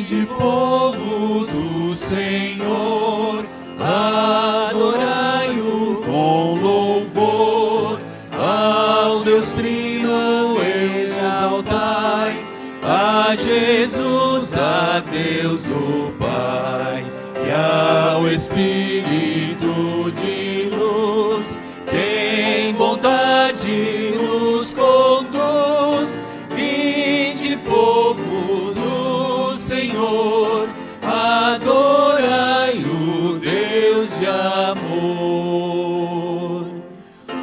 Vinde, povo do Senhor, adorai-o com louvor, ao Deus Trino exaltai, a Jesus, a Deus o Pai, e ao Espírito de luz, que em bondade nos conduz. Vinde, povo do Senhor, adorai o Deus de amor.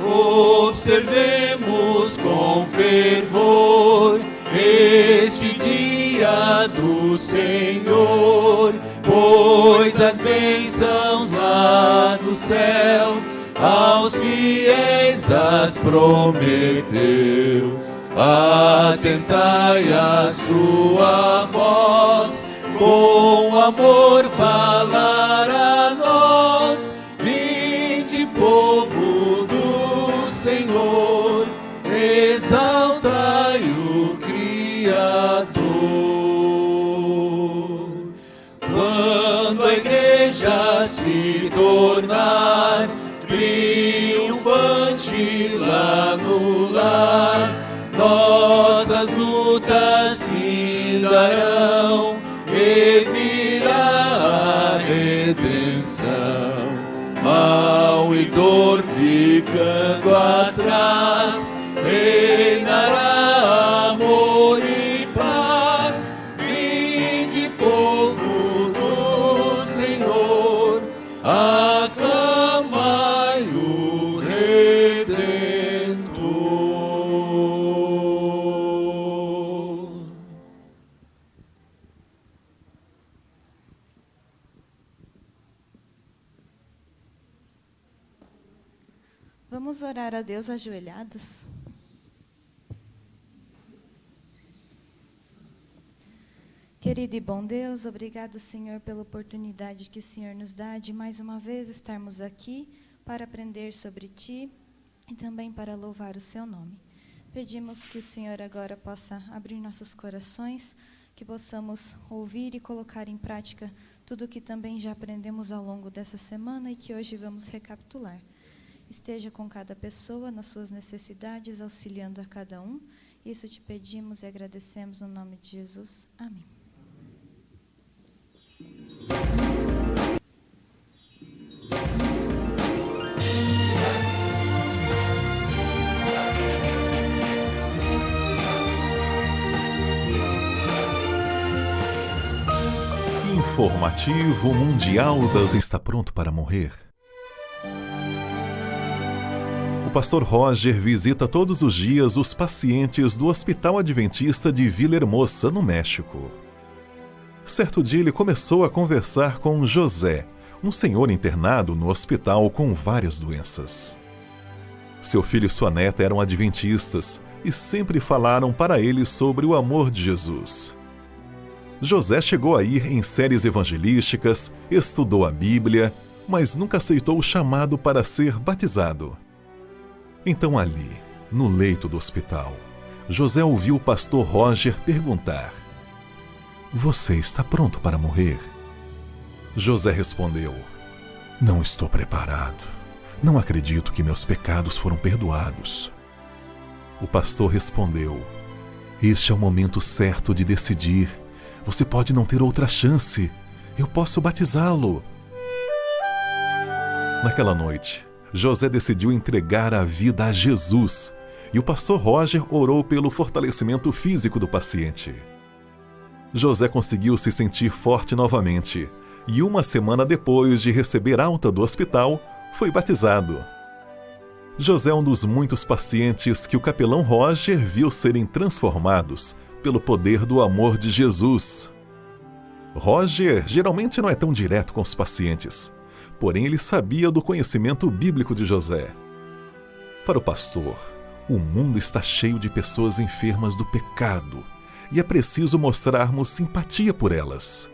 Observemos com fervor este dia do Senhor, pois as bênçãos lá do céu aos fiéis as prometeu. Atentai a sua voz, com amor falar a nós. Vinde, povo do Senhor, exaltai o Criador. Quando a igreja se tornar triunfante lá no lar, nossas lutas findarão e virá a redenção. Mal e dor ficando atrás, reinará amor e paz. Vinde, povo do Senhor, aclamai o Redentor. Vamos orar a Deus ajoelhados? Querido e bom Deus, obrigado, Senhor, pela oportunidade que o Senhor nos dá de mais uma vez estarmos aqui para aprender sobre Ti e também para louvar o Seu nome. Pedimos que o Senhor agora possa abrir nossos corações, que possamos ouvir e colocar em prática tudo o que também já aprendemos ao longo dessa semana e que hoje vamos recapitular. Esteja com cada pessoa nas suas necessidades, auxiliando a cada um. Isso te pedimos e agradecemos no nome de Jesus. Amém. Informativo Mundial da... Você está pronto para morrer? O pastor Roger visita todos os dias os pacientes do Hospital Adventista de Villahermosa, no México. Certo dia ele começou a conversar com José, um senhor internado no hospital com várias doenças. Seu filho e sua neta eram adventistas e sempre falaram para ele sobre o amor de Jesus. José chegou a ir em séries evangelísticas, estudou a Bíblia, mas nunca aceitou o chamado para ser batizado. Então ali, no leito do hospital, José ouviu o pastor Roger perguntar: "Você está pronto para morrer?" José respondeu: "Não estou preparado. Não acredito que meus pecados foram perdoados." O pastor respondeu: "Este é o momento certo de decidir. Você pode não ter outra chance. Eu posso batizá-lo." Naquela noite, José decidiu entregar a vida a Jesus e o pastor Roger orou pelo fortalecimento físico do paciente. José conseguiu se sentir forte novamente e uma semana depois de receber alta do hospital, foi batizado. José é um dos muitos pacientes que o capelão Roger viu serem transformados pelo poder do amor de Jesus. Roger geralmente não é tão direto com os pacientes, porém ele sabia do conhecimento bíblico de José. Para o pastor, o mundo está cheio de pessoas enfermas do pecado e é preciso mostrarmos simpatia por elas.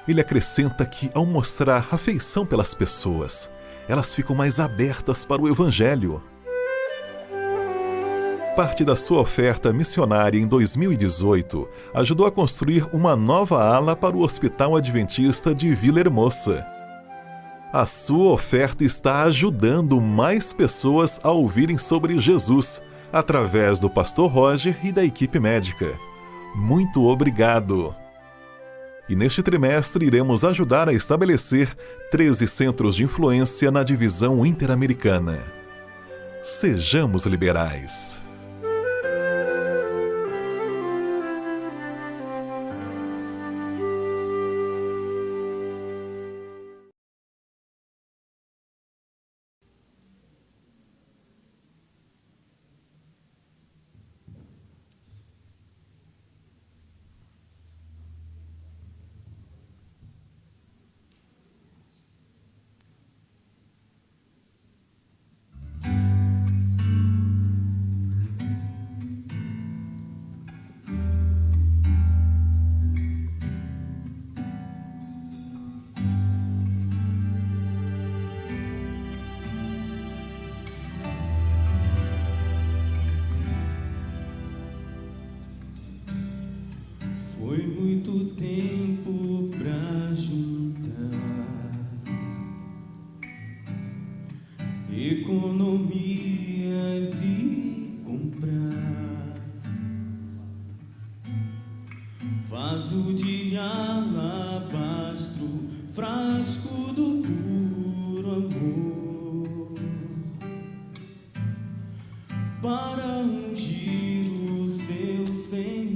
Ele acrescenta que, ao mostrar afeição pelas pessoas, elas ficam mais abertas para o Evangelho. parte da sua oferta missionária em 2018, ajudou a construir uma nova ala para o Hospital Adventista de Vilahermosa. A sua oferta está ajudando mais pessoas a ouvirem sobre Jesus, através do Pastor Roger e da equipe médica. Muito obrigado! E neste trimestre iremos ajudar a estabelecer 13 centros de influência na divisão interamericana. Sejamos liberais. Foi muito tempo pra juntar economias e comprar vaso de alabastro, frasco do puro amor, para ungir o seu Senhor.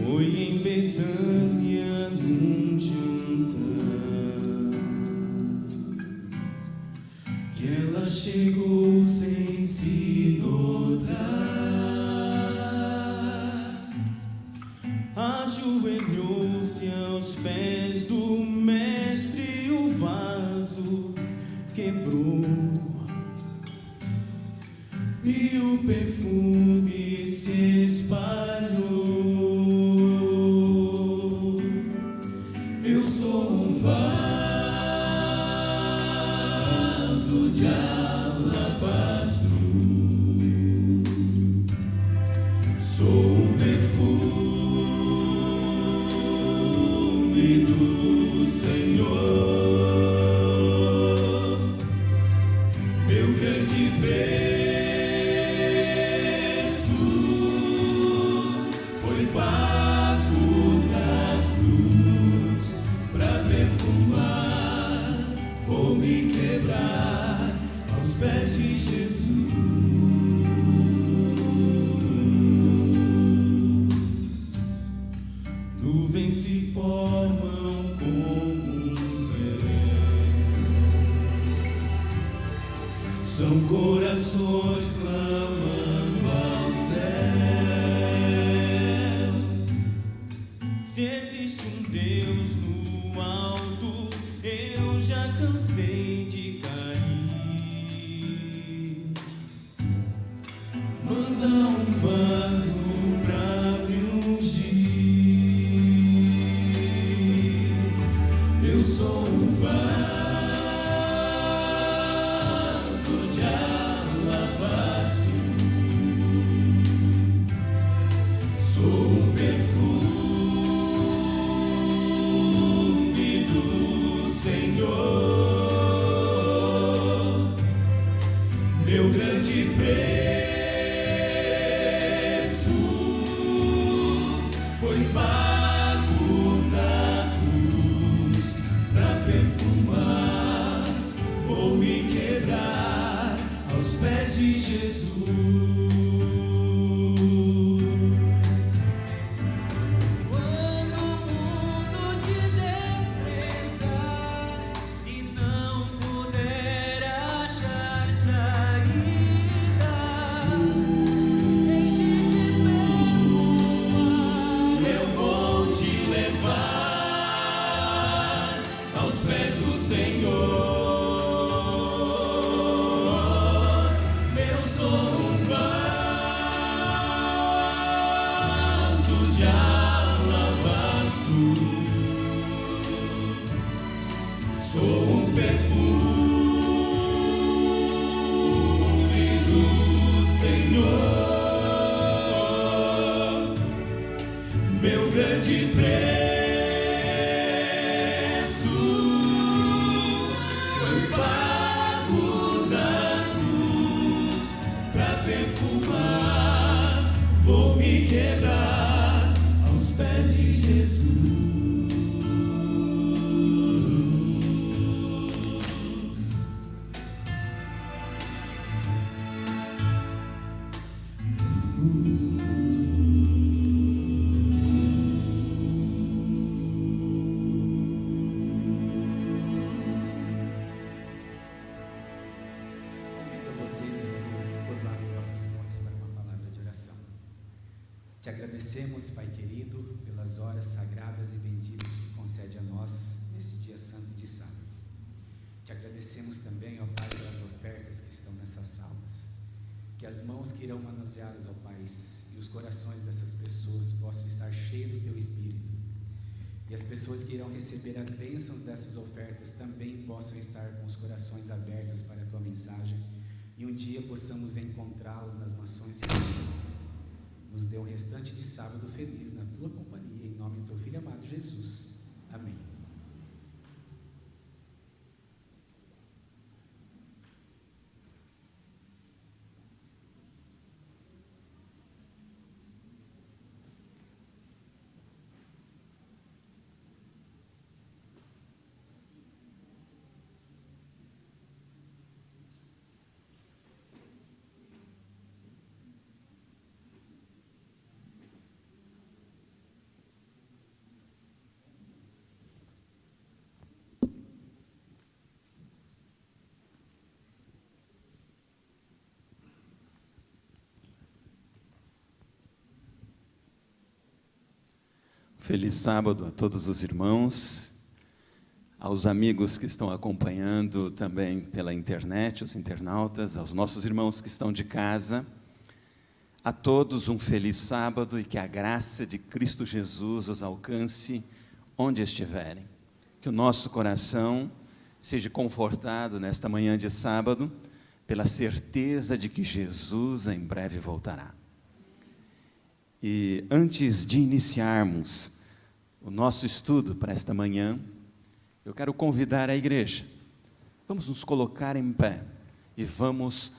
Foi em Betânia num jantar que ela chegou sem se notar, ajoelhou-se aos pés do mestre e o vaso quebrou e o perfume se espalhou. Eu sou um vaso de alabastro, sou um perfume do Senhor, meu grande preço foi pago na cruz pra perfumar. Vou me quebrar aos pés de Jesus. Nuvens se formam como um grande preço foi pago na cruz pra perfumar. Vou me quebrar aos pés de Jesus. Te agradecemos, Pai querido, pelas horas sagradas e benditas que concede a nós nesse dia santo de sábado. Te agradecemos também, ó Pai, pelas ofertas que estão nessas salas. Que as mãos que irão manuseá-las, ó Pai, e os corações dessas pessoas possam estar cheios do Teu Espírito. E as pessoas que irão receber as bênçãos dessas ofertas também possam estar com os corações abertos para a Tua mensagem. E um dia possamos encontrá-las nas mansões celestiais. Nos dê um restante de sábado feliz na Tua companhia, em nome do Teu Filho amado Jesus. Amém. Feliz sábado a todos os irmãos, aos amigos que estão acompanhando também pela internet, os internautas, aos nossos irmãos que estão de casa. A todos um feliz sábado e que a graça de Cristo Jesus os alcance onde estiverem. Que o nosso coração seja confortado nesta manhã de sábado pela certeza de que Jesus em breve voltará. E antes de iniciarmos o nosso estudo para esta manhã, eu quero convidar a igreja. Vamos nos colocar em pé e vamos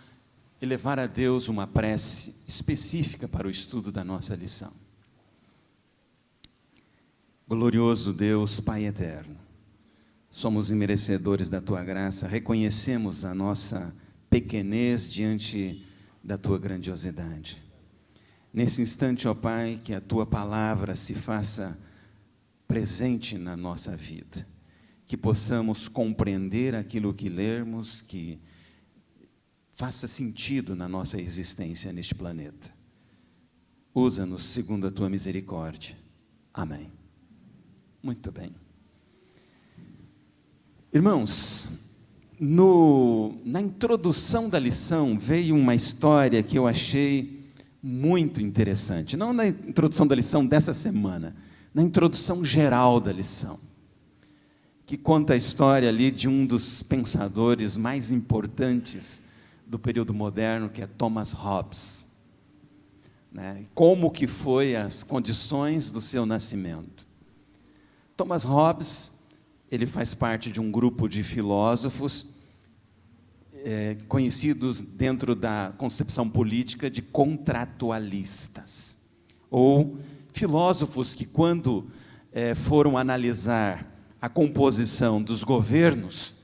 elevar a Deus uma prece específica para o estudo da nossa lição. Glorioso Deus, Pai eterno, somos imerecedores da Tua graça, reconhecemos a nossa pequenez diante da Tua grandiosidade. Nesse instante, ó Pai, que a Tua palavra se faça presente na nossa vida, que possamos compreender aquilo que lermos, que faça sentido na nossa existência neste planeta. Usa-nos segundo a Tua misericórdia. Amém. Muito bem. Irmãos, na introdução da lição veio uma história que eu achei muito interessante. Não na introdução da lição dessa semana, na introdução geral da lição, que conta a história ali de um dos pensadores mais importantes do período moderno, que é Thomas Hobbes, né? Como que foi as condições do seu nascimento. Thomas Hobbes, ele faz parte de um grupo de filósofos conhecidos dentro da concepção política de contratualistas, ou filósofos que, quando foram analisar a composição dos governos,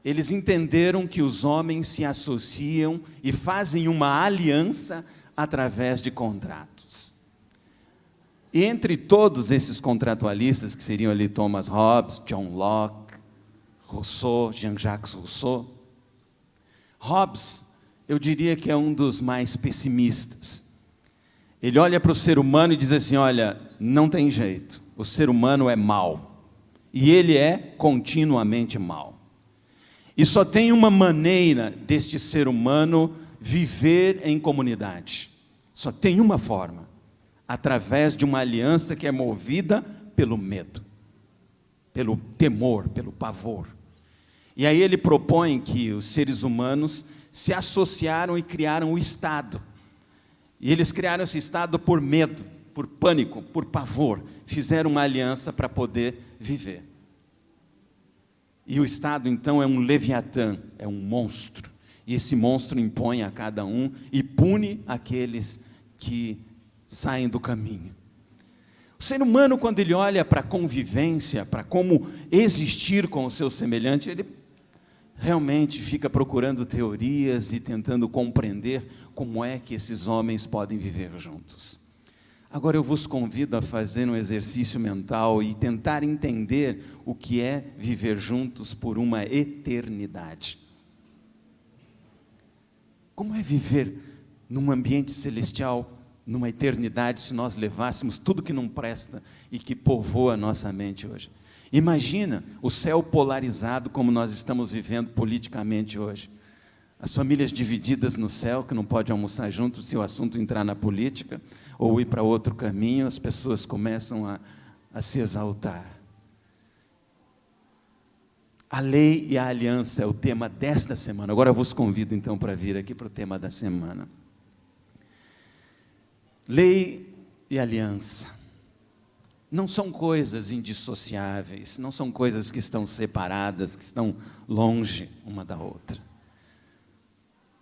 eles entenderam que os homens se associam e fazem uma aliança através de contratos. E entre todos esses contratualistas, que seriam ali Thomas Hobbes, John Locke, Rousseau, Jean-Jacques Rousseau, Hobbes, eu diria que é um dos mais pessimistas. Ele olha para o ser humano e diz assim, olha, não tem jeito, o ser humano é mau, e ele é continuamente mau. E só tem uma maneira deste ser humano viver em comunidade, só tem uma forma, através de uma aliança que é movida pelo medo, pelo temor, pelo pavor. E aí ele propõe que os seres humanos se associaram e criaram o Estado. E eles criaram esse Estado por medo. por pânico, por pavor, fizeram uma aliança para poder viver. E o Estado, então, é um leviatã, é um monstro. E esse monstro impõe a cada um e pune aqueles que saem do caminho. O ser humano, quando ele olha para a convivência, para como existir com o seu semelhante, ele realmente fica procurando teorias e tentando compreender como é que esses homens podem viver juntos. Agora eu vos convido a fazer um exercício mental e tentar entender o que é viver juntos por uma eternidade. Como é viver num ambiente celestial, numa eternidade, se nós levássemos tudo que não presta e que povoa a nossa mente hoje? Imagina o céu polarizado como nós estamos vivendo politicamente hoje. As famílias divididas no céu, que não podem almoçar juntos se o assunto entrar na política, ou ir para outro caminho, as pessoas começam a se exaltar. A lei e a aliança é o tema desta semana. Agora eu vos convido então para vir aqui para o tema da semana. Lei e aliança não são coisas indissociáveis, não são coisas que estão separadas, que estão longe uma da outra.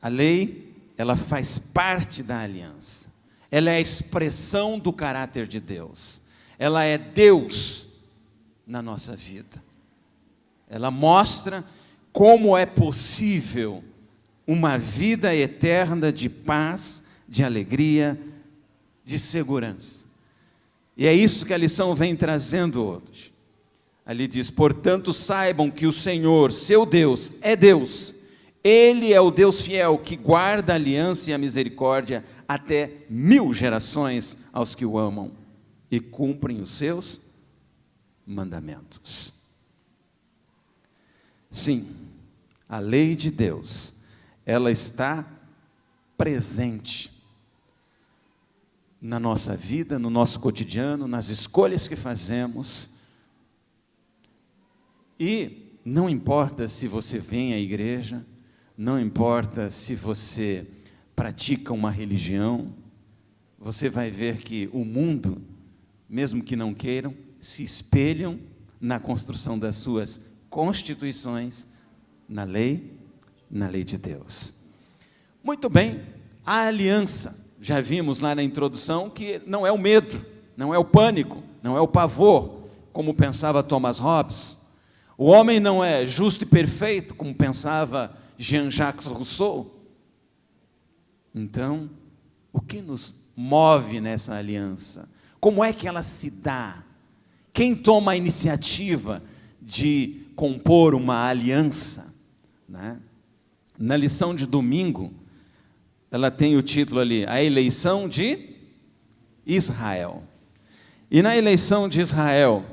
A lei, ela faz parte da aliança. Ela é a expressão do caráter de Deus. Ela é Deus na nossa vida. Ela mostra como é possível uma vida eterna de paz, de alegria, de segurança. E é isso que a lição vem trazendo hoje. Ali diz: portanto, saibam que o Senhor, seu Deus, é Deus. Ele é o Deus fiel, que guarda a aliança e a misericórdia até 1000 gerações aos que o amam e cumprem os seus mandamentos. Sim, a lei de Deus, ela está presente na nossa vida, no nosso cotidiano, nas escolhas que fazemos. E não importa se você vem à igreja, não importa se você pratica uma religião, você vai ver que o mundo, mesmo que não queiram, se espelham na construção das suas constituições, na lei de Deus. Muito bem, a aliança. Já vimos lá na introdução que não é o medo, não é o pânico, não é o pavor, como pensava Thomas Hobbes. O homem não é justo e perfeito, como pensava Jean-Jacques Rousseau. Então, o que nos move nessa aliança? Como é que ela se dá? Quem toma a iniciativa de compor uma aliança, né? Na lição de domingo, ela tem o título ali, a eleição de Israel. E na eleição de Israel,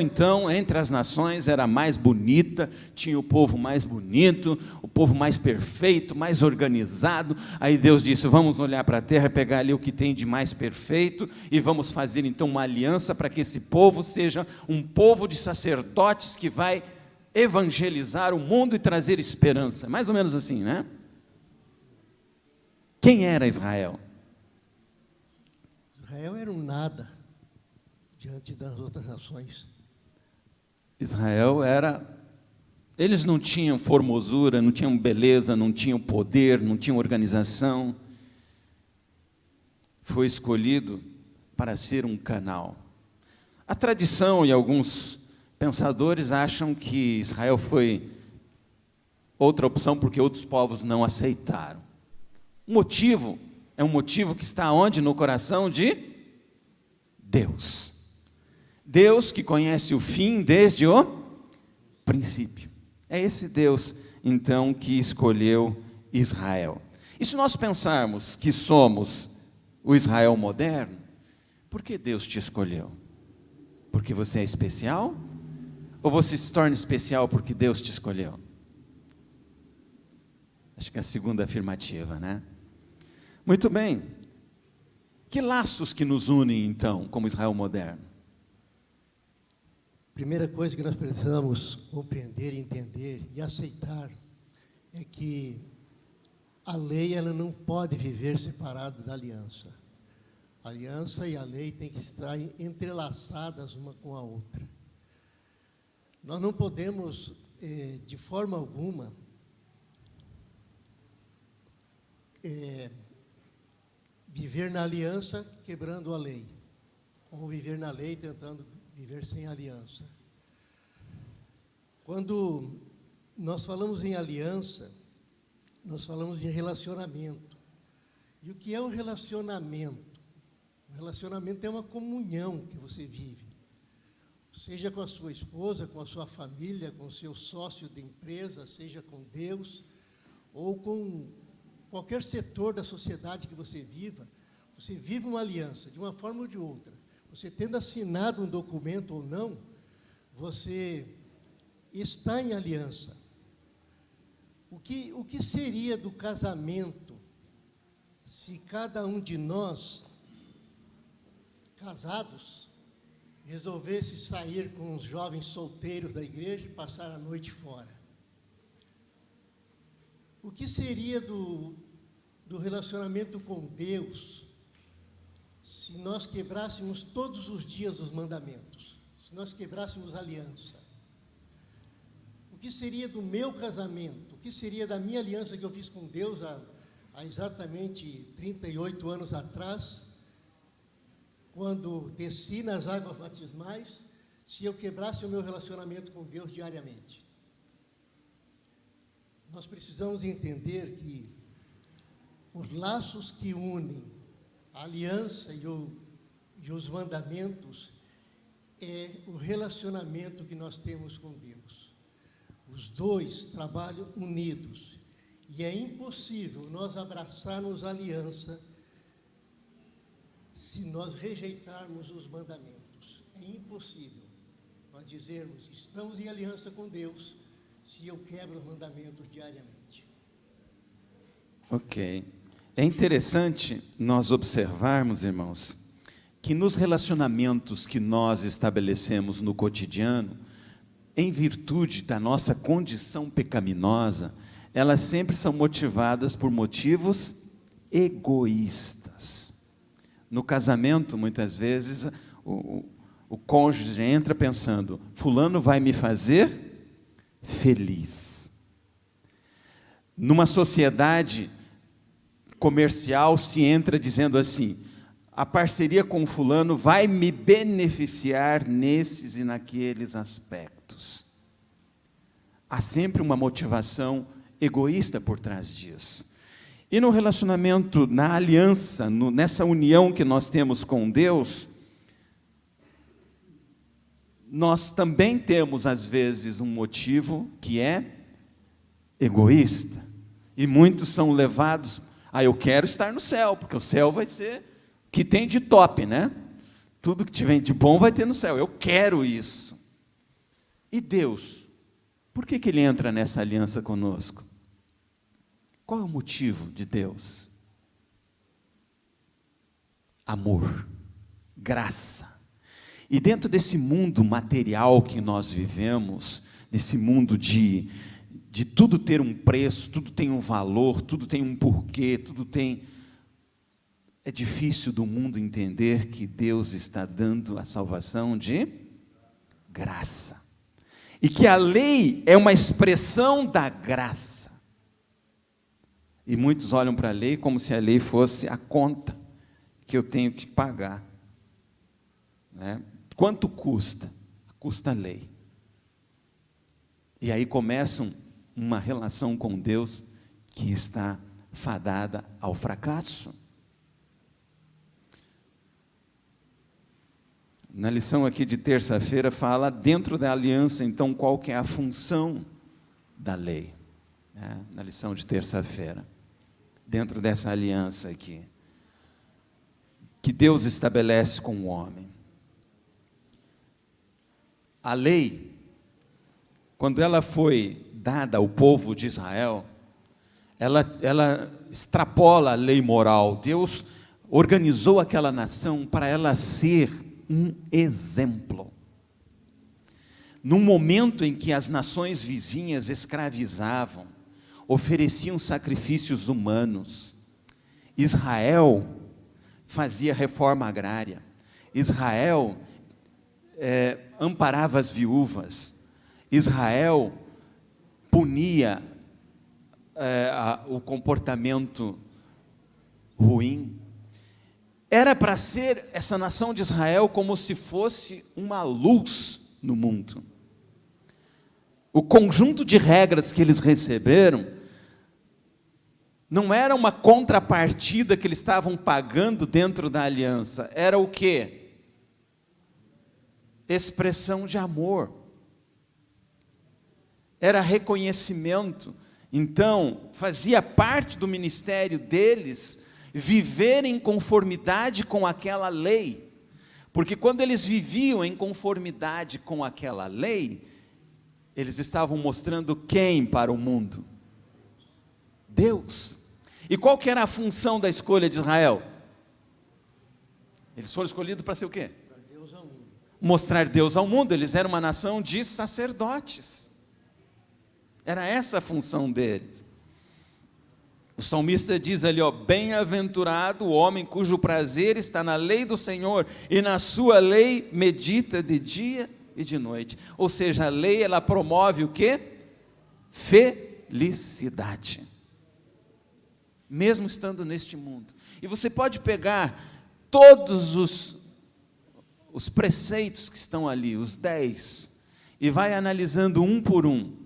então, entre as nações, era a mais bonita, tinha o povo mais bonito, o povo mais perfeito, mais organizado. Aí Deus disse: vamos olhar para a terra, pegar ali o que tem de mais perfeito, e vamos fazer então uma aliança para que esse povo seja um povo de sacerdotes que vai evangelizar o mundo e trazer esperança. Mais ou menos assim, né? Quem era Israel? Israel era um nada diante das outras nações. Israel era... Eles não tinham formosura, não tinham beleza, não tinham poder, não tinham organização. Foi escolhido para ser um canal. A tradição e alguns pensadores acham que Israel foi outra opção porque outros povos não aceitaram. O motivo é um motivo que está onde? No coração de Deus. Deus que conhece o fim desde o princípio. É esse Deus, então, que escolheu Israel. E se nós pensarmos que somos o Israel moderno, por que Deus te escolheu? Porque você é especial? Ou você se torna especial porque Deus te escolheu? Acho que é a segunda afirmativa, né? Muito bem. Que laços que nos unem, então, como Israel moderno? Primeira coisa que nós precisamos compreender, entender e aceitar é que a lei ela não pode viver separada da aliança. A aliança e a lei têm que estar entrelaçadas uma com a outra. Nós não podemos, de forma alguma, viver na aliança quebrando a lei, ou viver na lei tentando viver sem aliança. Quando nós falamos em aliança, nós falamos em relacionamento. E o que é um relacionamento? O relacionamento é uma comunhão que você vive, seja com a sua esposa, com a sua família, com o seu sócio de empresa, seja com Deus, ou com qualquer setor da sociedade que você viva. Você vive uma aliança, de uma forma ou de outra. Você tendo assinado um documento ou não, você está em aliança. O que seria do casamento se cada um de nós, casados, resolvesse sair com os jovens solteiros da igreja e passar a noite fora? O que seria do relacionamento com Deus se nós quebrássemos todos os dias os mandamentos, se nós quebrássemos a aliança? O que seria do meu casamento? O que seria da minha aliança que eu fiz com Deus há exatamente 38 anos atrás, quando desci nas águas batismais, se eu quebrasse o meu relacionamento com Deus diariamente? Nós precisamos entender que os laços que unem a aliança e os mandamentos é o relacionamento que nós temos com Deus. Os dois trabalham unidos, e é impossível nós abraçarmos a aliança se nós rejeitarmos os mandamentos. É impossível nós dizermos que estamos em aliança com Deus se eu quebro os mandamentos diariamente. Ok. É interessante nós observarmos, irmãos, que nos relacionamentos que nós estabelecemos no cotidiano, em virtude da nossa condição pecaminosa, elas sempre são motivadas por motivos egoístas. No casamento, muitas vezes, o cônjuge entra pensando: fulano vai me fazer feliz. Numa sociedade comercial se entra dizendo assim: a parceria com fulano vai me beneficiar nesses e naqueles aspectos. Há sempre uma motivação egoísta por trás disso. E no relacionamento, na aliança, nessa união que nós temos com Deus, nós também temos, às vezes, um motivo que é egoísta. E muitos são levados: eu quero estar no céu, porque o céu vai ser o que tem de top, né? Tudo que tiver de bom vai ter no céu, eu quero isso. E Deus, por que Ele entra nessa aliança conosco? Qual é o motivo de Deus? Amor, graça. E dentro desse mundo material que nós vivemos, nesse mundo de tudo ter um preço, tudo tem um valor, tudo tem um porquê, tudo tem... É difícil do mundo entender que Deus está dando a salvação de graça. E que a lei é uma expressão da graça. E muitos olham para a lei como se a lei fosse a conta que eu tenho que pagar. Né? Quanto custa? Custa a lei. E aí começam uma relação com Deus que está fadada ao fracasso. Na lição aqui de terça-feira fala dentro da aliança, então, qual que é a função da lei. Né? Na lição de terça-feira, dentro dessa aliança aqui, que Deus estabelece com o homem. A lei, quando ela foi dada ao povo de Israel, ela extrapola a lei moral. Deus organizou aquela nação para ela ser um exemplo. Num momento em que as nações vizinhas escravizavam, ofereciam sacrifícios humanos, Israel fazia reforma agrária. Israel amparava as viúvas. Israel punia o comportamento ruim. Era para ser essa nação de Israel como se fosse uma luz no mundo. O conjunto de regras que eles receberam não era uma contrapartida que eles estavam pagando dentro da aliança. Era o quê? Expressão de amor. Era reconhecimento. Então, fazia parte do ministério deles viver em conformidade com aquela lei. Porque quando eles viviam em conformidade com aquela lei, eles estavam mostrando quem para o mundo? Deus. E qual que era a função da escolha de Israel? Eles foram escolhidos para ser o quê? Mostrar Deus ao mundo. Eles eram uma nação de sacerdotes. Era essa a função deles. O salmista diz ali, bem-aventurado o homem cujo prazer está na lei do Senhor, e na sua lei medita de dia e de noite. Ou seja, a lei, ela promove o quê? Felicidade. Mesmo estando neste mundo. E você pode pegar todos os preceitos que estão ali, os 10, e vai analisando um por um.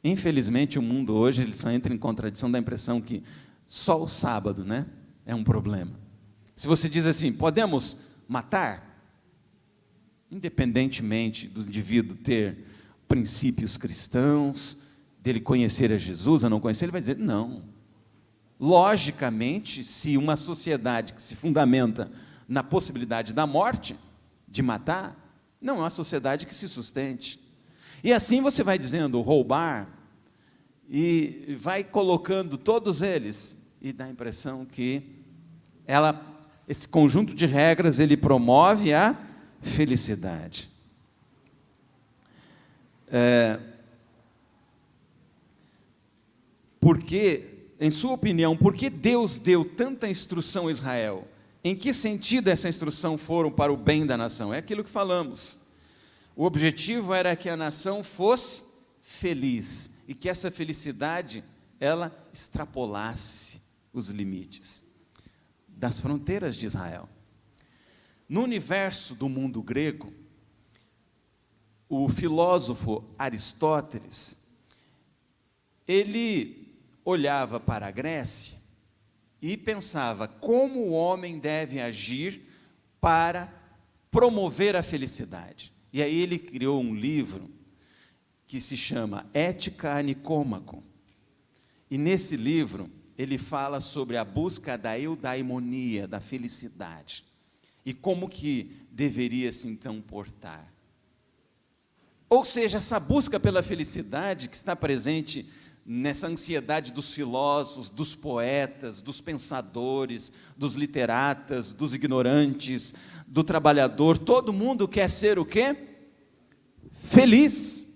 Infelizmente, o mundo hoje ele só entra em contradição, dá a impressão que só o sábado, é um problema. Se você diz assim, podemos matar? Independentemente do indivíduo ter princípios cristãos, dele conhecer a Jesus ou não conhecer, ele vai dizer, não. Logicamente, se uma sociedade que se fundamenta na possibilidade da morte, de matar, não é uma sociedade que se sustente. E assim você vai dizendo, roubar, e vai colocando todos eles, e dá a impressão que esse conjunto de regras, ele promove a felicidade. Porque, em sua opinião, por que Deus deu tanta instrução a Israel? Em que sentido essa instrução foram para o bem da nação? É aquilo que falamos. O objetivo era que a nação fosse feliz e que essa felicidade, ela extrapolasse os limites das fronteiras de Israel. No universo do mundo grego, o filósofo Aristóteles, ele olhava para a Grécia e pensava como o homem deve agir para promover a felicidade. E aí ele criou um livro que se chama Ética a Nicômaco. E nesse livro ele fala sobre a busca da eudaimonia, da felicidade. E como que deveria se então portar. Ou seja, essa busca pela felicidade que está presente nessa ansiedade dos filósofos, dos poetas, dos pensadores, dos literatas, dos ignorantes, do trabalhador, todo mundo quer ser o quê? Feliz.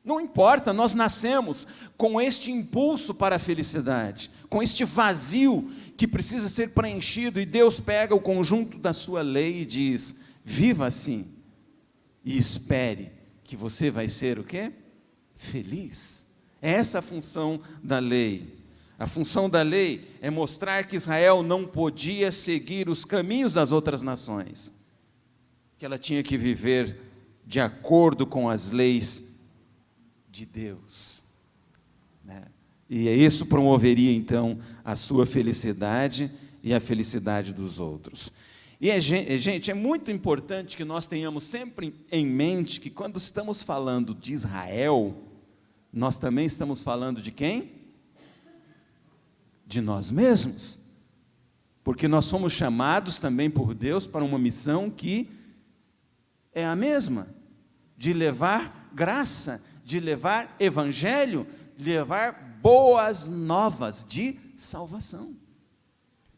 Não importa, nós nascemos com este impulso para a felicidade, com este vazio que precisa ser preenchido, e Deus pega o conjunto da sua lei e diz, viva assim, e espere que você vai ser o quê? Feliz. É essa a função da lei. A função da lei é mostrar que Israel não podia seguir os caminhos das outras nações, que ela tinha que viver de acordo com as leis de Deus, E isso promoveria então a sua felicidade e a felicidade dos outros. E, gente, é muito importante que nós tenhamos sempre em mente que quando estamos falando de Israel, nós também estamos falando de quem? De nós mesmos. Porque nós somos chamados também por Deus para uma missão que é a mesma, de levar graça, de levar evangelho, de levar boas novas de salvação.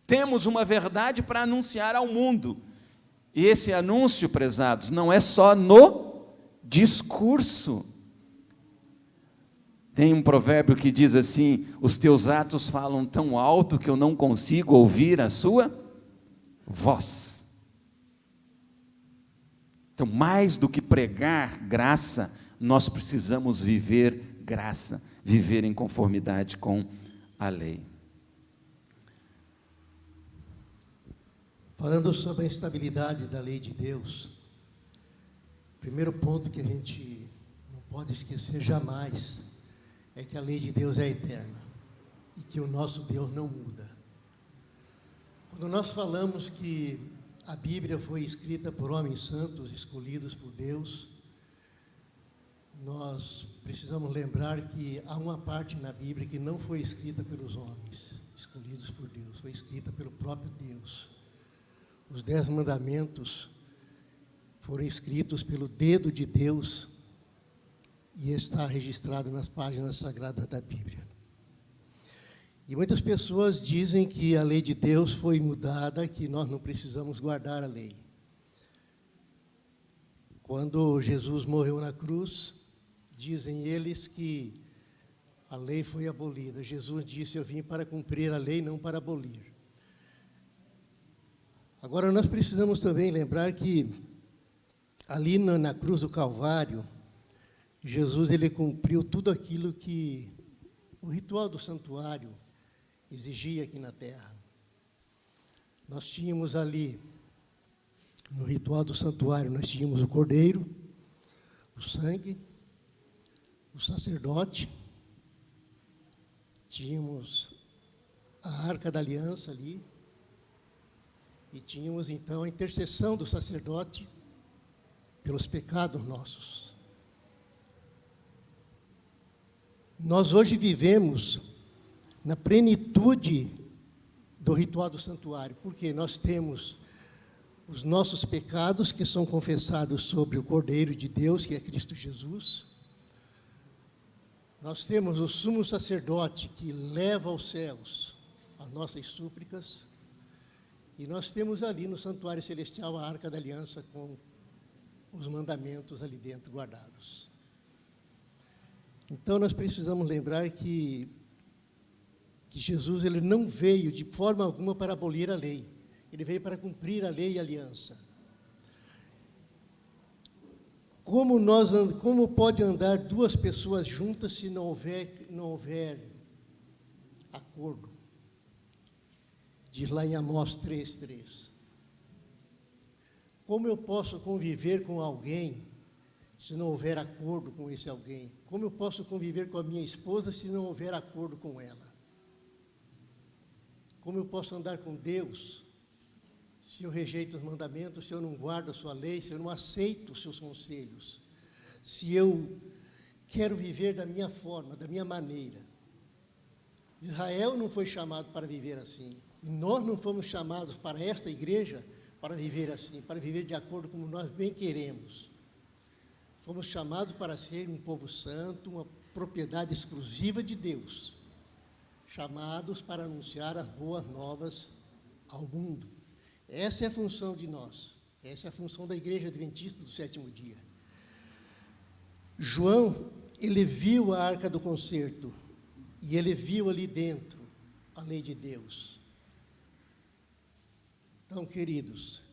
Temos uma verdade para anunciar ao mundo. E esse anúncio, prezados, não é só no discurso. Tem um provérbio que diz assim, os teus atos falam tão alto que eu não consigo ouvir a sua vós. Então, mais do que pregar graça, nós precisamos viver graça, viver em conformidade com a lei. Falando sobre a estabilidade da lei de Deus, o primeiro ponto que a gente não pode esquecer jamais é que a lei de Deus é eterna e que o nosso Deus não muda. Quando nós falamos que a Bíblia foi escrita por homens santos, escolhidos por Deus, nós precisamos lembrar que há uma parte na Bíblia que não foi escrita pelos homens, escolhidos por Deus, foi escrita pelo próprio Deus. Os 10 mandamentos foram escritos pelo dedo de Deus e está registrado nas páginas sagradas da Bíblia. E muitas pessoas dizem que a lei de Deus foi mudada, que nós não precisamos guardar a lei. Quando Jesus morreu na cruz, dizem eles que a lei foi abolida. Jesus disse: eu vim para cumprir a lei, não para abolir. Agora, nós precisamos também lembrar que ali na cruz do Calvário, Jesus ele cumpriu tudo aquilo que o ritual do santuário exigia aqui na terra. Nós tínhamos ali, no ritual do santuário, nós tínhamos o cordeiro, o sangue, o sacerdote, tínhamos a arca da aliança ali, e tínhamos então a intercessão do sacerdote pelos pecados nossos. Nós hoje vivemos na plenitude do ritual do santuário, porque nós temos os nossos pecados que são confessados sobre o Cordeiro de Deus, que é Cristo Jesus. Nós temos o sumo sacerdote que leva aos céus as nossas súplicas. E nós temos ali no santuário celestial a Arca da Aliança com os mandamentos ali dentro guardados. Então nós precisamos lembrar que Jesus ele não veio de forma alguma para abolir a lei. Ele veio para cumprir a lei e a aliança. Como pode andar duas pessoas juntas se não houver acordo? Diz lá em Amós 3:3. Como eu posso conviver com alguém se não houver acordo com esse alguém? Como eu posso conviver com a minha esposa se não houver acordo com ela? Como eu posso andar com Deus se eu rejeito os mandamentos, se eu não guardo a sua lei, se eu não aceito os seus conselhos, se eu quero viver da minha forma, da minha maneira? Israel não foi chamado para viver assim. E nós não fomos chamados para esta igreja para viver assim, para viver de acordo com nós bem queremos. Fomos chamados para ser um povo santo, uma propriedade exclusiva de Deus, chamados para anunciar as boas novas ao mundo. Essa é a função de nós, essa é a função da Igreja Adventista do Sétimo Dia. João, ele viu a Arca do Concerto, e ele viu ali dentro a lei de Deus. Então, queridos,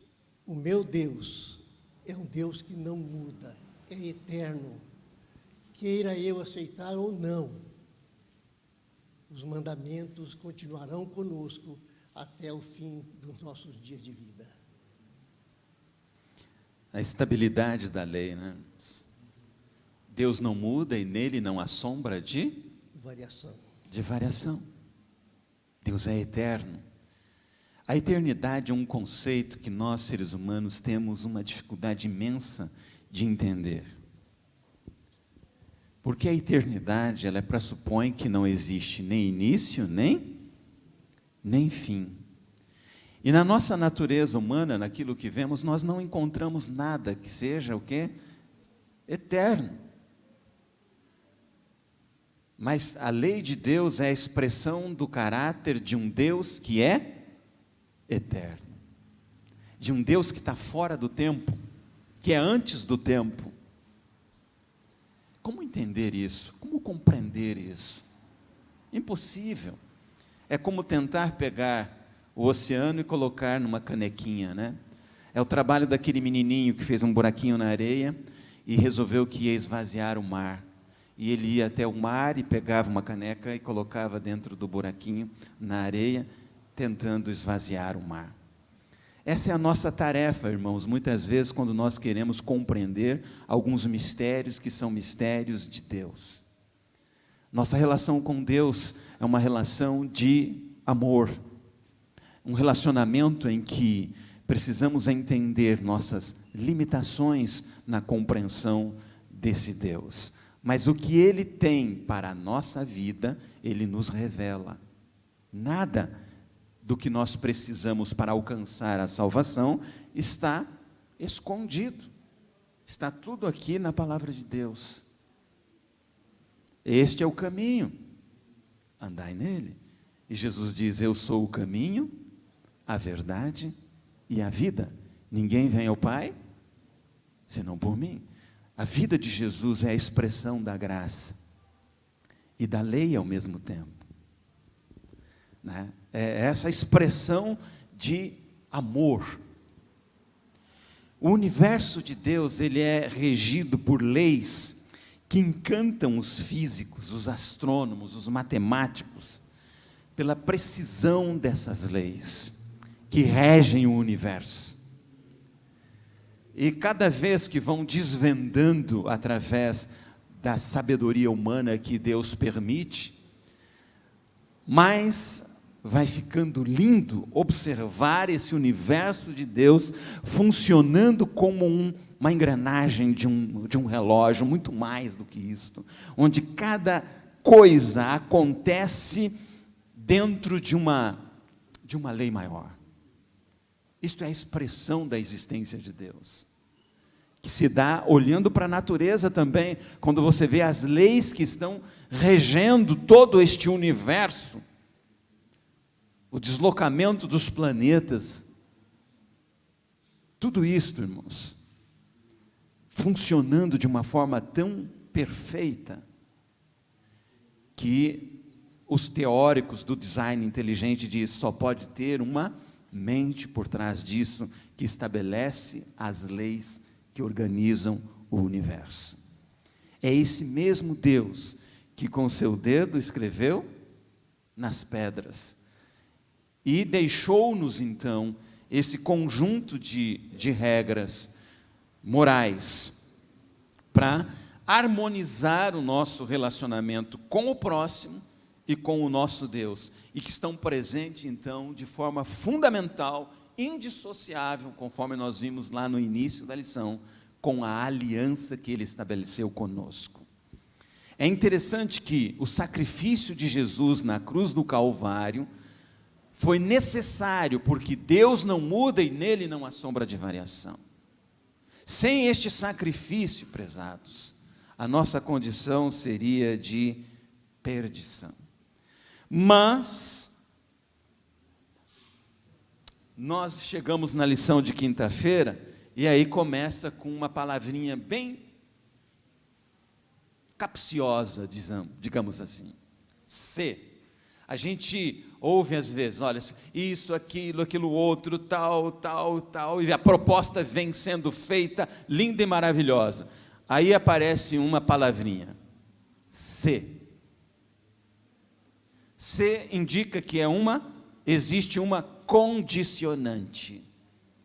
o meu Deus é um Deus que não muda, é eterno. Queira eu aceitar ou não, os mandamentos continuarão conosco até o fim dos nossos dias de vida. A estabilidade da lei, né? Deus não muda e nele não há sombra de variação. Deus é eterno. A eternidade é um conceito que nós, seres humanos, temos uma dificuldade imensa de entender. Porque a eternidade, ela pressupõe que não existe nem início, nem fim. E na nossa natureza humana, naquilo que vemos, nós não encontramos nada que seja o quê? Eterno. Mas a lei de Deus é a expressão do caráter de um Deus que é eterno, de um Deus que está fora do tempo, que é antes do tempo. Como entender isso? Como compreender isso? Impossível. É como tentar pegar o oceano e colocar numa canequinha, né? É o trabalho daquele menininho que fez um buraquinho na areia e resolveu que ia esvaziar o mar. E ele ia até o mar e pegava uma caneca e colocava dentro do buraquinho na areia, tentando esvaziar o mar. Essa é a nossa tarefa, irmãos, muitas vezes quando nós queremos compreender alguns mistérios que são mistérios de Deus. Nossa relação com Deus é uma relação de amor, um relacionamento em que precisamos entender nossas limitações na compreensão desse Deus. Mas o que Ele tem para a nossa vida, Ele nos revela. Nada do que nós precisamos para alcançar a salvação está escondido. Está tudo aqui na palavra de Deus. Este é o caminho, andai nele. E Jesus diz: eu sou o caminho, a verdade e a vida. Ninguém vem ao Pai senão por mim. A vida de Jesus é a expressão da graça e da lei ao mesmo tempo, né? É essa expressão de amor. O universo de Deus, ele é regido por leis que encantam os físicos, os astrônomos, os matemáticos, pela precisão dessas leis que regem o universo. E cada vez que vão desvendando através da sabedoria humana que Deus permite, mais vai ficando lindo observar esse universo de Deus funcionando como uma engrenagem de um relógio, muito mais do que isto, onde cada coisa acontece dentro de uma lei maior. Isto é a expressão da existência de Deus, que se dá olhando para a natureza também, quando você vê as leis que estão regendo todo este universo, o deslocamento dos planetas, tudo isto, irmãos, funcionando de uma forma tão perfeita, que os teóricos do design inteligente dizem, só pode ter uma mente por trás disso, que estabelece as leis que organizam o universo. É esse mesmo Deus que com seu dedo escreveu nas pedras, e deixou-nos, então, esse conjunto de regras morais para harmonizar o nosso relacionamento com o próximo e com o nosso Deus, e que estão presentes, então, de forma fundamental, indissociável, conforme nós vimos lá no início da lição, com a aliança que Ele estabeleceu conosco. É interessante que o sacrifício de Jesus na cruz do Calvário foi necessário, porque Deus não muda e nele não há sombra de variação. Sem este sacrifício, prezados, a nossa condição seria de perdição. Mas nós chegamos na lição de quinta-feira, e aí começa com uma palavrinha bem capciosa, digamos assim. Se. A gente ouve às vezes, olha, isso, aquilo outro, tal, e a proposta vem sendo feita, linda e maravilhosa. Aí aparece uma palavrinha, se. Se indica que existe uma condicionante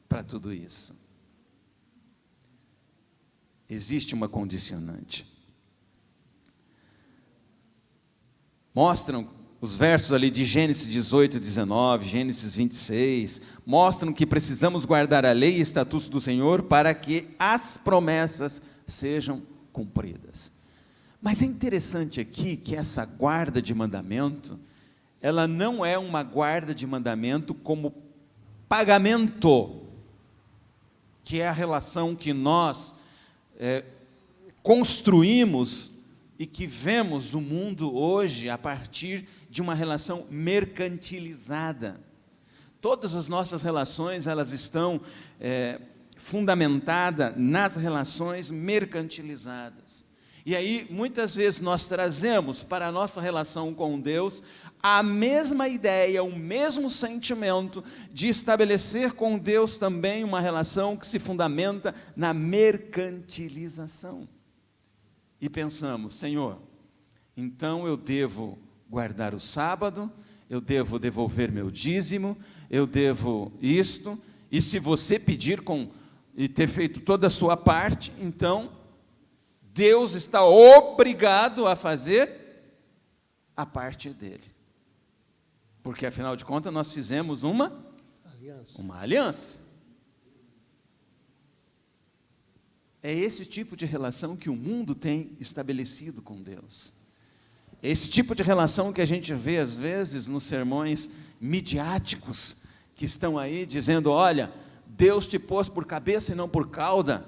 para tudo isso. Existe uma condicionante. Mostram os versos ali de Gênesis 18, 19, Gênesis 26, mostram que precisamos guardar a lei e estatutos do Senhor para que as promessas sejam cumpridas. Mas é interessante aqui que essa guarda de mandamento, ela não é uma guarda de mandamento como pagamento, que é a relação que nós construímos e que vemos o mundo hoje a partir de uma relação mercantilizada. Todas as nossas relações, elas estão fundamentadas nas relações mercantilizadas. E aí, muitas vezes, nós trazemos para a nossa relação com Deus a mesma ideia, o mesmo sentimento de estabelecer com Deus também uma relação que se fundamenta na mercantilização. E pensamos, Senhor, então eu devo guardar o sábado, eu devo devolver meu dízimo, eu devo isto, e se você pedir e ter feito toda a sua parte, então Deus está obrigado a fazer a parte dele. Porque, afinal de contas, nós fizemos uma aliança. É esse tipo de relação que o mundo tem estabelecido com Deus. É esse tipo de relação que a gente vê, às vezes, nos sermões midiáticos, que estão aí dizendo, olha, Deus te pôs por cabeça e não por cauda,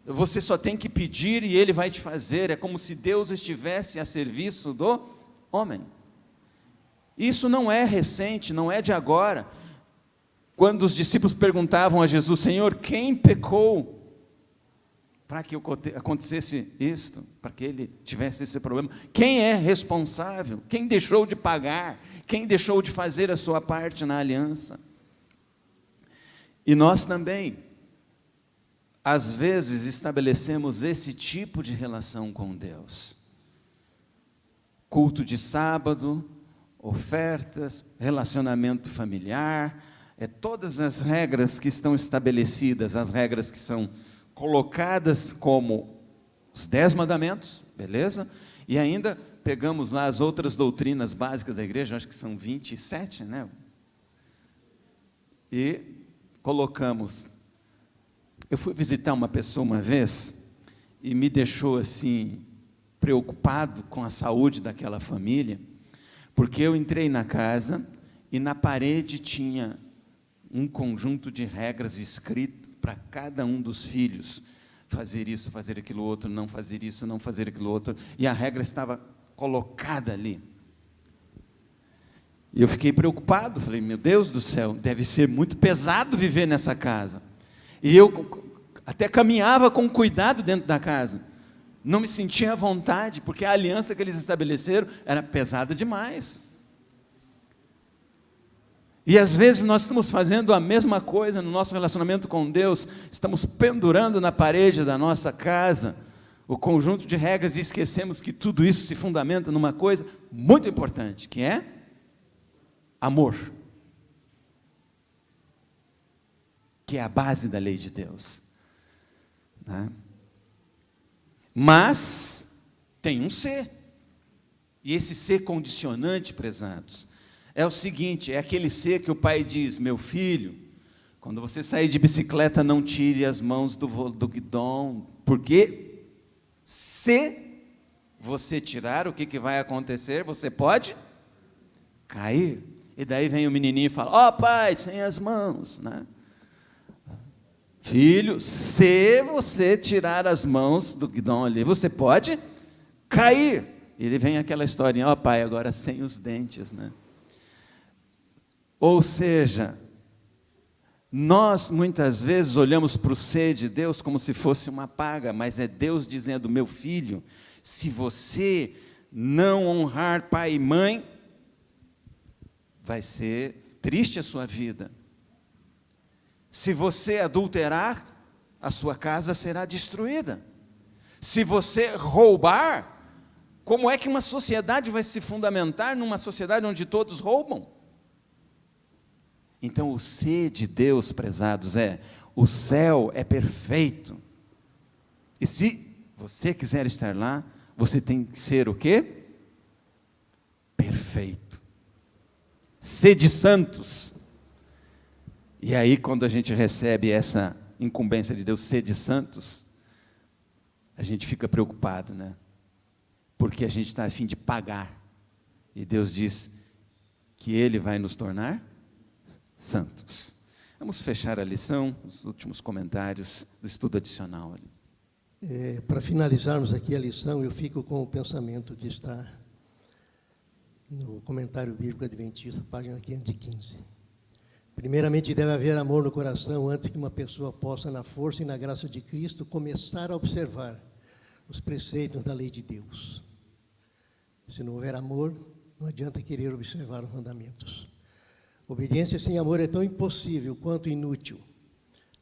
você só tem que pedir e Ele vai te fazer. É como se Deus estivesse a serviço do homem. Isso não é recente, não é de agora. Quando os discípulos perguntavam a Jesus, Senhor, quem pecou para que acontecesse isto, para que ele tivesse esse problema? Quem é responsável? Quem deixou de pagar? Quem deixou de fazer a sua parte na aliança? E nós também, às vezes, estabelecemos esse tipo de relação com Deus. Culto de sábado, ofertas, relacionamento familiar, todas as regras que estão estabelecidas, as regras que são colocadas como os 10 mandamentos, beleza? E ainda pegamos lá as outras doutrinas básicas da igreja, acho que são 27, né? E colocamos. Eu fui visitar uma pessoa uma vez e me deixou assim preocupado com a saúde daquela família, porque eu entrei na casa e na parede tinha um conjunto de regras escrito para cada um dos filhos, fazer isso, fazer aquilo outro, não fazer isso, não fazer aquilo outro, e a regra estava colocada ali. E eu fiquei preocupado, falei, meu Deus do céu, deve ser muito pesado viver nessa casa. E eu até caminhava com cuidado dentro da casa, não me sentia à vontade, porque a aliança que eles estabeleceram era pesada demais. E às vezes nós estamos fazendo a mesma coisa no nosso relacionamento com Deus, estamos pendurando na parede da nossa casa o conjunto de regras e esquecemos que tudo isso se fundamenta numa coisa muito importante, que é amor, que é a base da lei de Deus, né? Mas tem um ser, e esse ser condicionante, prezados, é o seguinte, é aquele ser que o pai diz, meu filho, quando você sair de bicicleta, não tire as mãos do guidão, porque se você tirar, o que vai acontecer? Você pode cair. E daí vem o menininho e fala, pai, sem as mãos, né? Filho, se você tirar as mãos do guidão ali, você pode cair. E ele vem aquela historinha, pai, agora sem os dentes, né? Ou seja, nós muitas vezes olhamos para o ser de Deus como se fosse uma paga, mas é Deus dizendo, meu filho, se você não honrar pai e mãe, vai ser triste a sua vida. Se você adulterar, a sua casa será destruída. Se você roubar, como é que uma sociedade vai se fundamentar numa sociedade onde todos roubam? Então, o ser de Deus, prezados, o céu é perfeito. E se você quiser estar lá, você tem que ser o quê? Perfeito. Sede santos. E aí, quando a gente recebe essa incumbência de Deus, sede santos, a gente fica preocupado, né? Porque a gente está a fim de pagar. E Deus diz que Ele vai nos tornar santos. Vamos fechar a lição, os últimos comentários do estudo adicional. Para finalizarmos aqui a lição, eu fico com o pensamento que está no comentário bíblico adventista, página 515. Primeiramente, deve haver amor no coração antes que uma pessoa possa, na força e na graça de Cristo, começar a observar os preceitos da lei de Deus. Se não houver amor, não adianta querer observar os mandamentos. Obediência sem amor é tão impossível quanto inútil.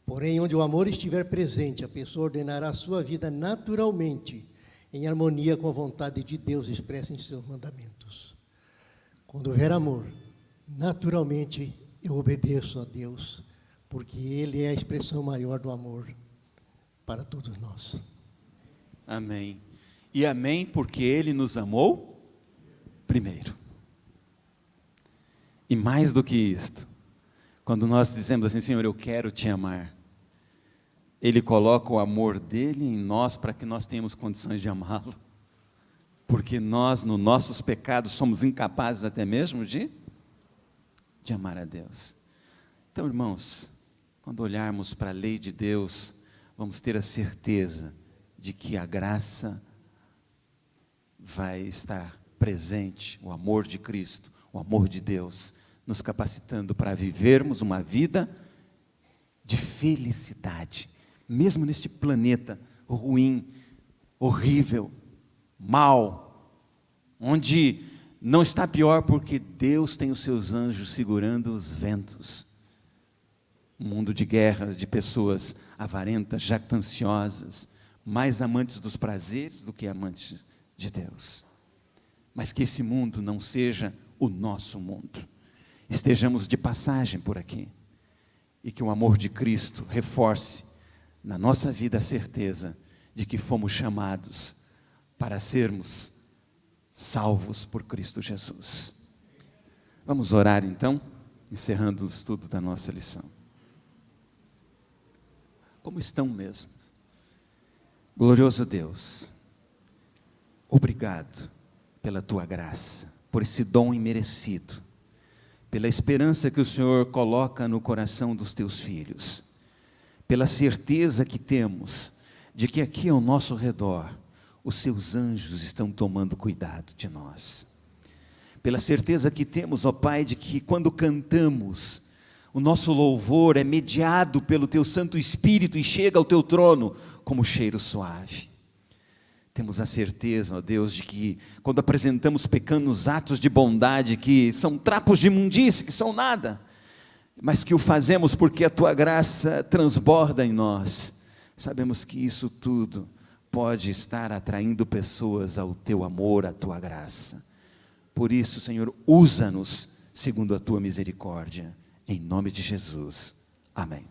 Porém, onde o amor estiver presente, a pessoa ordenará a sua vida naturalmente, em harmonia com a vontade de Deus expressa em seus mandamentos. Quando houver amor, naturalmente eu obedeço a Deus, porque Ele é a expressão maior do amor para todos nós. Amém. E amém porque Ele nos amou primeiro. E mais do que isto, quando nós dizemos assim, Senhor, eu quero te amar, Ele coloca o amor dEle em nós para que nós tenhamos condições de amá-lo. Porque nós, nos nossos pecados, somos incapazes até mesmo de amar a Deus. Então, irmãos, quando olharmos para a lei de Deus, vamos ter a certeza de que a graça vai estar presente, o amor de Cristo, o amor de Deus, nos capacitando para vivermos uma vida de felicidade, mesmo neste planeta ruim, horrível, mal, onde não está pior porque Deus tem os seus anjos segurando os ventos. Um mundo de guerras, de pessoas avarentas, jactanciosas, mais amantes dos prazeres do que amantes de Deus. Mas que esse mundo não seja o nosso mundo. Estejamos de passagem por aqui. E que o amor de Cristo reforce na nossa vida a certeza de que fomos chamados para sermos salvos por Cristo Jesus. Vamos orar então, encerrando o estudo da nossa lição. Como estão mesmo? Glorioso Deus, obrigado pela Tua graça, por esse dom imerecido, pela esperança que o Senhor coloca no coração dos Teus filhos, pela certeza que temos de que aqui ao nosso redor, os Seus anjos estão tomando cuidado de nós. Pela certeza que temos, ó Pai, de que quando cantamos, o nosso louvor é mediado pelo Teu Santo Espírito e chega ao Teu trono como cheiro suave. Temos a certeza, ó Deus, de que quando apresentamos pequenos atos de bondade, que são trapos de imundície, que são nada, mas que o fazemos porque a Tua graça transborda em nós, sabemos que isso tudo pode estar atraindo pessoas ao Teu amor, à Tua graça. Por isso, Senhor, usa-nos segundo a Tua misericórdia. Em nome de Jesus. Amém.